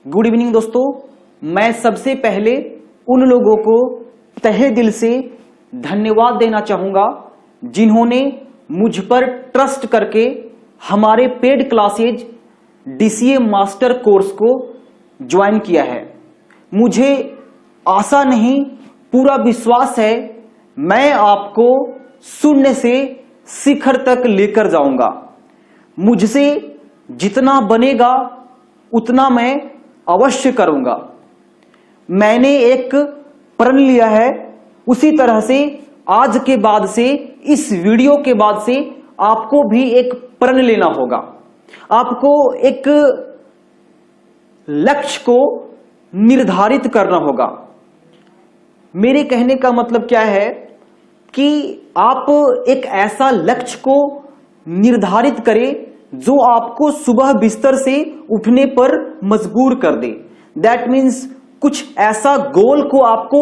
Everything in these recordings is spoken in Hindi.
गुड इवनिंग दोस्तों। मैं सबसे पहले उन लोगों को तहे दिल से धन्यवाद देना चाहूंगा जिन्होंने मुझ पर ट्रस्ट करके हमारे paid classes DCA master course को ज्वाइन किया है। मुझे आशा नहीं, पूरा विश्वास है मैं आपको शून्य से शिखर तक लेकर जाऊंगा। मुझसे जितना बनेगा उतना मैं अवश्य करूंगा। मैंने एक प्रण लिया है, उसी तरह से आज के बाद से, इस वीडियो के बाद से आपको भी एक प्रण लेना होगा। आपको एक लक्ष्य को निर्धारित करना होगा। मेरे कहने का मतलब क्या है कि आप एक ऐसा लक्ष्य को निर्धारित करें जो आपको सुबह बिस्तर से उठने पर मजबूर कर दे। दैट मीन्स कुछ ऐसा गोल को आपको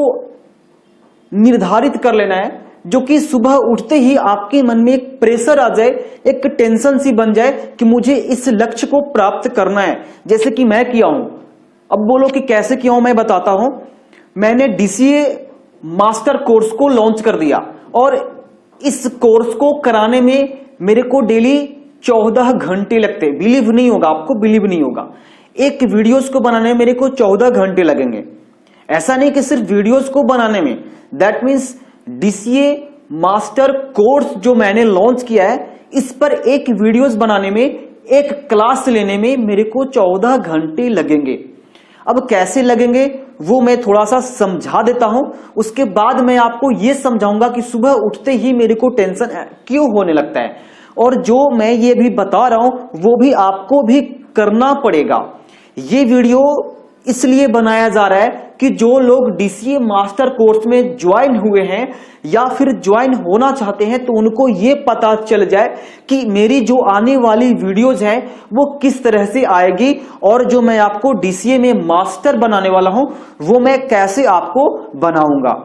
निर्धारित कर लेना है जो कि सुबह उठते ही आपके मन में एक प्रेशर आ जाए, एक टेंशन सी बन जाए कि मुझे इस लक्ष्य को प्राप्त करना है। जैसे कि मैं किया हूं। अब बोलो कि कैसे किया हूं, मैं बताता हूं। मैंने डीसीए मास्टर कोर्स को लॉन्च कर दिया और इस कोर्स को कराने में मेरे को डेली 14 घंटे लगते। बिलीव नहीं होगा आपको, बिलीव नहीं होगा। एक वीडियोस को बनाने में मेरे को 14 घंटे लगेंगे। ऐसा नहीं कि सिर्फ वीडियोस को बनाने में। That means DCA master course जो मैंने लॉन्च किया है, इस पर एक वीडियोस बनाने में, एक क्लास लेने में मेरे को 14 घंटे लगेंगे। अब कैसे लगेंगे वो मैं थोड़ा सा समझा देता हूं, उसके बाद मैं आपको यह समझाऊंगा कि सुबह उठते ही मेरे को टेंशन क्यों होने लगता है। और जो मैं ये भी बता रहा हूं वो भी आपको भी करना पड़ेगा। ये वीडियो इसलिए बनाया जा रहा है कि जो लोग डीसीए मास्टर कोर्स में ज्वाइन हुए हैं या फिर ज्वाइन होना चाहते हैं तो उनको ये पता चल जाए कि मेरी जो आने वाली वीडियोज हैं वो किस तरह से आएगी और जो मैं आपको डीसीए में मास्टर बनाने वाला हूं वो मैं कैसे आपको बनाऊंगा।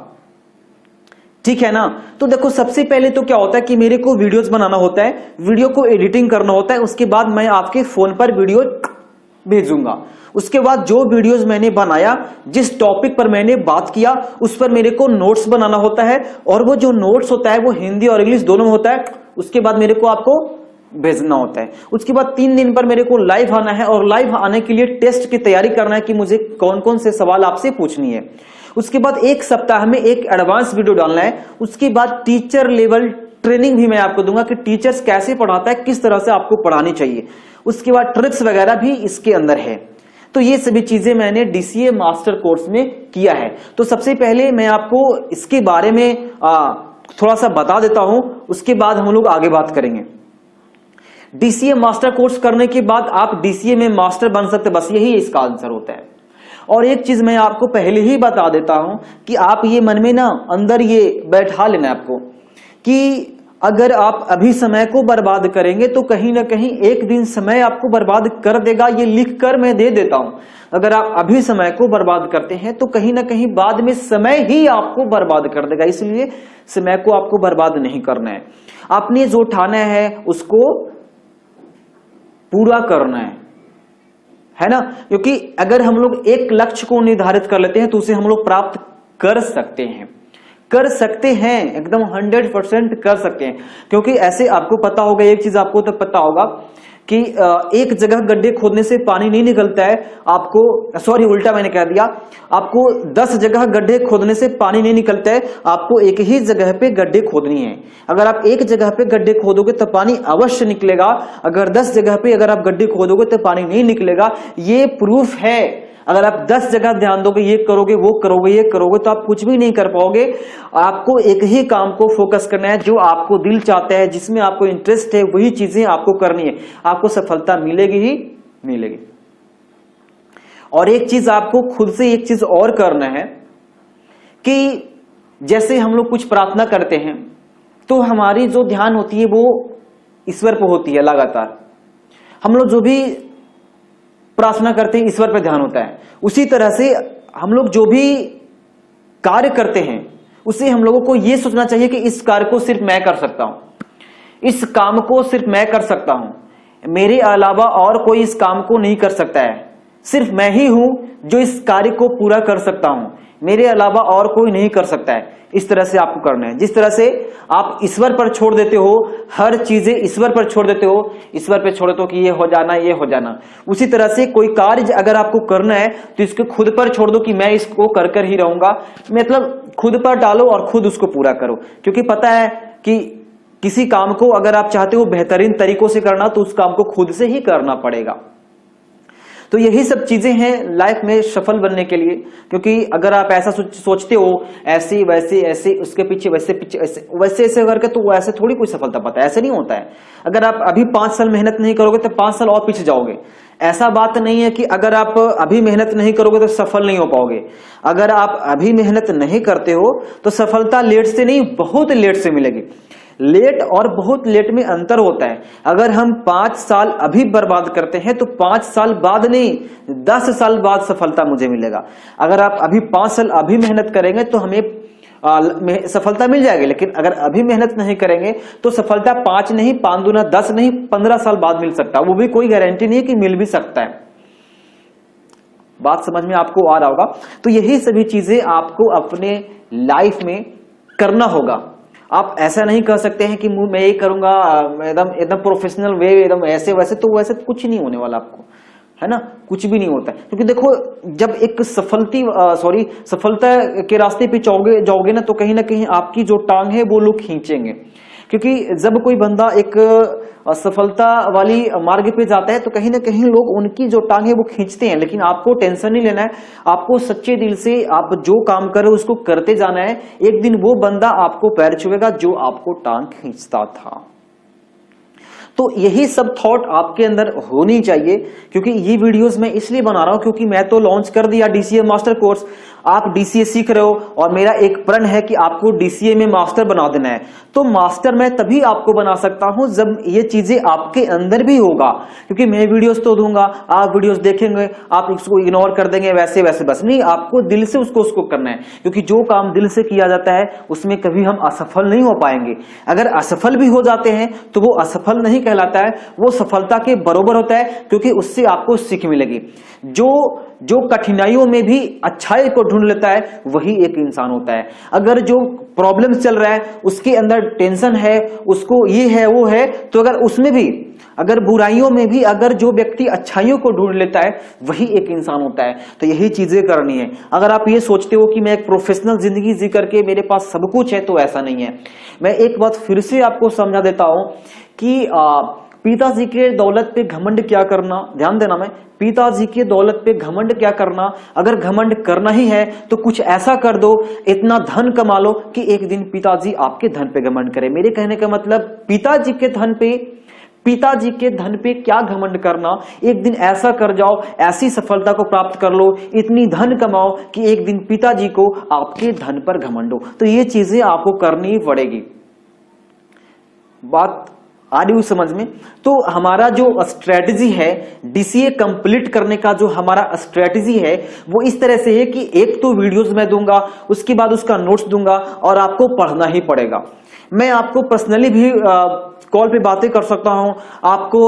ठीक है ना। तो देखो, सबसे पहले तो क्या होता है कि मेरे को वीडियोस बनाना होता है, वीडियो को एडिटिंग करना होता है, उसके बाद मैं आपके फोन पर वीडियो भेजूंगा। उसके बाद जो वीडियोस मैंने बनाया, जिस टॉपिक पर मैंने बात किया, उस पर मेरे को नोट्स बनाना होता है और वो जो नोट्स होता है वो हिंदी और इंग्लिश दोनों में होता है। उसके बाद मेरे को आपको भेजना होता है। उसके बाद 3 दिन पर मेरे को लाइव आना है और लाइव आने के लिए टेस्ट की तैयारी करना है कि मुझे कौन कौन से सवाल आपसे पूछनी है। उसके बाद 1 सप्ताह में एक एडवांस वीडियो डालना है। उसके बाद टीचर लेवल ट्रेनिंग भी मैं आपको दूंगा कि टीचर्स कैसे पढ़ाता है, किस तरह से आपको पढ़ानी चाहिए। उसके बाद ट्रिक्स वगैरह भी इसके अंदर है। तो ये सभी चीजें मैंने डीसीए मास्टर कोर्स में किया है। तो सबसे पहले मैं आपको इसके बारे में थोड़ा सा बता देता हूं, उसके बाद हम लोग आगे बात करेंगे। डीसीए मास्टर कोर्स करने के बाद आप डीसीए में मास्टर बन सकते, बस यही इसका आंसर होता है। और एक चीज मैं आपको पहले ही बता देता हूं कि आप ये मन में ना अंदर ये बैठा लेना आपको कि अगर आप अभी समय को बर्बाद करेंगे तो कहीं ना कहीं एक दिन समय आपको बर्बाद कर देगा। ये लिखकर मैं दे देता हूं। अगर आप अभी समय को बर्बाद करते हैं तो कहीं ना कहीं बाद में समय ही आपको बर्बाद कर देगा। इसलिए समय को आपको बर्बाद नहीं करना है। आपने जो ठाना है उसको पूरा करना है ना। क्योंकि अगर हम लोग एक लक्ष्य को निर्धारित कर लेते हैं तो उसे हम लोग प्राप्त कर सकते हैं, एकदम 100% कर सकते हैं। क्योंकि ऐसे आपको पता होगा, एक चीज आपको तो पता होगा कि एक जगह गड्ढे खोदने से पानी नहीं निकलता है। आपको सॉरी, उल्टा मैंने कह दिया। आपको 10 जगह गड्ढे खोदने से पानी नहीं निकलता है, आपको एक ही जगह पे गड्ढे खोदनी है। अगर आप एक जगह पे गड्ढे खोदोगे तो पानी अवश्य निकलेगा। अगर 10 जगह पे अगर आप गड्ढे खोदोगे तो पानी नहीं निकलेगा। ये प्रूफ है। अगर आप 10 जगह ध्यान दोगे, ये करोगे, वो करोगे, ये करोगे, तो आप कुछ भी नहीं कर पाओगे। आपको एक ही काम को फोकस करना है, जो आपको दिल चाहता है, जिसमें आपको इंटरेस्ट है, वही चीजें आपको करनी है। आपको सफलता मिलेगी ही मिलेगी। और एक चीज आपको खुद से एक चीज और करना है कि जैसे हम लोग कुछ प्रार्थना करते हैं तो हमारी जो ध्यान होती है वो ईश्वर पर होती है लगातार। हम लोग जो भी प्रार्थना करते हैं ईश्वर पर ध्यान होता है। उसी तरह से हम लोग जो भी कार्य करते हैं उसे हम लोगों को यह सोचना चाहिए कि इस कार्य को सिर्फ मैं कर सकता हूं, इस काम को सिर्फ मैं कर सकता हूं, मेरे अलावा और कोई इस काम को नहीं कर सकता है। सिर्फ मैं ही हूं जो इस कार्य को पूरा कर सकता हूं, मेरे अलावा और कोई नहीं कर सकता है। इस तरह से आपको करना है। जिस तरह से आप ईश्वर पर छोड़ देते हो, हर चीजें ईश्वर पर छोड़ देते हो, ईश्वर पर छोड़ दो कि ये हो जाना, ये हो जाना, उसी तरह से कोई कार्य अगर आपको करना है तो इसको खुद पर छोड़ दो कि मैं इसको कर कर ही रहूंगा। मतलब खुद पर डालो और खुद उसको पूरा करो, क्योंकि पता है कि किसी काम को अगर आप चाहते हो बेहतरीन तरीकों से करना तो उस काम को खुद से ही करना पड़ेगा। तो यही सब चीजें हैं लाइफ में सफल बनने के लिए। क्योंकि अगर आप ऐसा सोचते हो ऐसे वैसे ऐसे उसके पीछे वैसे पीछे वैसे ऐसे करके, तो ऐसे थोड़ी कोई सफलता पाता है, ऐसे नहीं होता है। अगर आप अभी 5 साल मेहनत नहीं करोगे तो 5 साल और पीछे जाओगे। ऐसा बात नहीं है कि अगर आप अभी मेहनत नहीं करोगे तो सफल नहीं हो पाओगे। अगर आप अभी मेहनत नहीं करते हो तो सफलता लेट से नहीं, बहुत लेट से मिलेगी। लेट और बहुत लेट में अंतर होता है। अगर हम 5 साल अभी बर्बाद करते हैं तो 5 साल बाद नहीं, 10 साल बाद सफलता मुझे मिलेगा। अगर आप अभी 5 साल अभी मेहनत करेंगे तो हमें सफलता मिल जाएगी। लेकिन अगर अभी मेहनत नहीं करेंगे तो सफलता 5 नहीं, 5 दूना 10 नहीं, 15 साल बाद मिल सकता है। वो भी कोई गारंटी नहीं है कि मिल भी सकता है। बात समझ में आपको आ रहा होगा। तो यही सभी चीजें आपको अपने लाइफ में करना होगा। आप ऐसा नहीं कर सकते हैं कि मैं ये करूंगा एकदम प्रोफेशनल वे, एकदम ऐसे वैसे, तो वैसे कुछ नहीं होने वाला आपको, है ना, कुछ भी नहीं होता है। क्योंकि देखो जब एक सफलता के रास्ते पे जाओगे ना, तो कहीं ना कहीं आपकी जो टांग है वो लोग खींचेंगे। क्योंकि जब कोई बंदा एक सफलता वाली मार्ग पे जाता है तो कहीं ना कहीं लोग उनकी जो टांग है वो खींचते हैं। लेकिन आपको टेंशन नहीं लेना है, आपको सच्चे दिल से आप जो काम कर रहे हो उसको करते जाना है। एक दिन वो बंदा आपको पैर छुएगा जो आपको टांग खींचता था। तो यही सब थॉट आपके अंदर होनी चाहिए। क्योंकि ये वीडियोस मैं इसलिए बना रहा हूं क्योंकि मैं तो लॉन्च कर दिया डीसीए मास्टर कोर्स, आप डीसीए सीख रहे हो और मेरा एक प्रण है कि आपको डीसीए में मास्टर बना देना है। तो मास्टर मैं तभी आपको बना सकता हूं जब ये चीजें आपके अंदर भी होगा। क्योंकि मैं वीडियोस तो दूंगा, आप वीडियोस देखेंगे, आप इसको इग्नोर कर देंगे वैसे वैसे, बस नहीं, आपको दिल से उसको करना है। क्योंकि जो काम दिल से किया जाता है उसमें कभी हम असफल नहीं हो पाएंगे। अगर असफल भी हो जाते हैं तो वो असफल नहीं कहलाता है, वो सफलता के बराबर होता है। क्योंकि उससे आपको सीख मिलेगी। जो कठिनाइयों में भी अच्छाई को ढूंढ लेता है वही एक इंसान होता है। अगर जो प्रॉब्लम चल रहा है उसके अंदर टेंशन है, उसको ये है वो है, तो अगर उसमें भी, अगर बुराइयों में भी अगर जो व्यक्ति अच्छाइयों को ढूंढ लेता है वही एक इंसान होता है। तो यही चीजें करनी है। अगर आप ये सोचते हो कि मैं एक प्रोफेशनल जिंदगी जी करके मेरे पास सब कुछ है, तो ऐसा नहीं है। मैं एक बात फिर से आपको समझा देता हूं कि पिताजी के दौलत पे घमंड क्या करना, ध्यान देना, मैं पिताजी के दौलत पे घमंड क्या करना। अगर घमंड करना ही है तो कुछ ऐसा कर दो, इतना धन कमा लो कि एक दिन पिताजी आपके धन पे घमंड करे। मेरे कहने का मतलब पिताजी के धन पे क्या घमंड करना, एक दिन ऐसा कर जाओ, ऐसी सफलता को प्राप्त कर लो, इतनी धन कमाओ कि एक दिन पिताजी को आपके धन पर घमंड हो। तो ये चीजें आपको करनी पड़ेगी। बात आ रही हूं समझ में? तो हमारा जो स्ट्रेटजी है डीसीए कंप्लीट करने का, जो हमारा स्ट्रेटजी है वो इस तरह से है कि एक तो वीडियोस मैं दूंगा, उसके बाद उसका नोट्स दूंगा और आपको पढ़ना ही पड़ेगा। मैं आपको पर्सनली भी कॉल पे बातें कर सकता हूं, आपको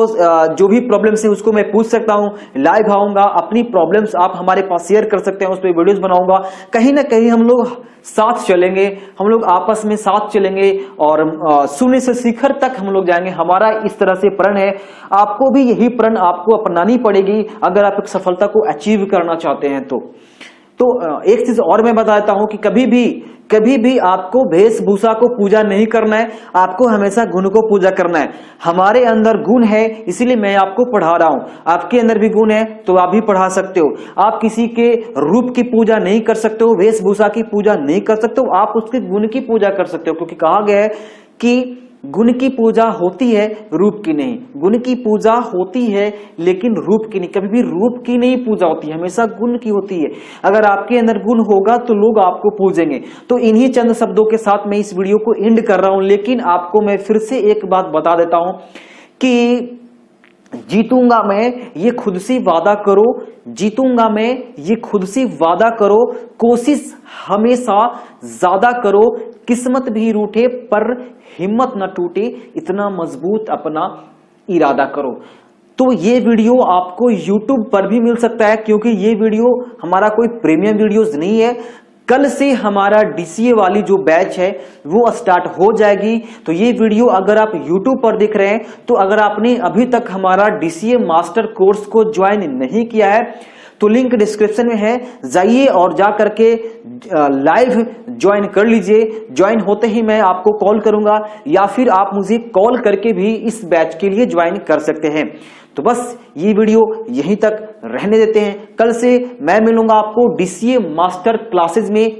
जो भी प्रॉब्लम्स है उसको मैं पूछ सकता हूं, लाइव आऊंगा, अपनी प्रॉब्लम्स आप हमारे पास शेयर कर सकते हैं, उस पर वीडियोस बनाऊंगा। कहीं ना कहीं हम लोग साथ चलेंगे, हम लोग आपस में साथ चलेंगे और शून्य से शिखर तक हम लोग जाएंगे। हमारा इस तरह से प्रण है। आपको भी यही प्रण आपको अपनानी पड़ेगी अगर आप एक सफलता को अचीव करना चाहते हैं। तो एक चीज और मैं बताता हूं कि कभी भी आपको वेशभूषा को पूजा नहीं करना है, आपको हमेशा गुण को पूजा करना है। हमारे अंदर गुण है इसीलिए मैं आपको पढ़ा रहा हूं। आपके अंदर भी गुण है तो आप भी पढ़ा सकते हो। आप किसी के रूप की पूजा नहीं कर सकते हो, वेशभूषा की पूजा नहीं कर सकते हो, आप उसके गुण की पूजा कर सकते हो। क्योंकि कहा गया है कि गुण की पूजा होती है, रूप की नहीं। गुण की पूजा होती है लेकिन रूप की नहीं। कभी भी रूप की नहीं पूजा होती है, हमेशा गुण की होती है। अगर आपके अंदर गुण होगा तो लोग आपको पूजेंगे। तो इन्हीं चंद शब्दों के साथ मैं इस वीडियो को एंड कर रहा हूं। लेकिन आपको मैं फिर से एक बात बता देता हूं कि जीतूंगा मैं, ये खुद से वादा करो। जीतूंगा मैं, ये खुद से वादा करो। कोशिश हमेशा ज्यादा करो। किस्मत भी रूठे पर हिम्मत न टूटे, इतना मजबूत अपना इरादा करो। तो ये वीडियो आपको YouTube पर भी मिल सकता है, क्योंकि ये वीडियो हमारा कोई प्रीमियम वीडियोस नहीं है। कल से हमारा DCA वाली जो बैच है वो स्टार्ट हो जाएगी। तो ये वीडियो अगर आप YouTube पर देख रहे हैं, तो अगर आपने अभी तक हमारा DCA मास्टर कोर्स को ज्वाइन नहीं किया है तो लिंक डिस्क्रिप्शन में है, जाइए और जा करके लाइव ज्वाइन कर लीजिए। ज्वाइन होते ही मैं आपको कॉल करूंगा, या फिर आप मुझे कॉल करके भी इस बैच के लिए ज्वाइन कर सकते हैं। तो बस ये वीडियो यहीं तक रहने देते हैं। कल से मैं मिलूंगा आपको DCA मास्टर क्लासेस में।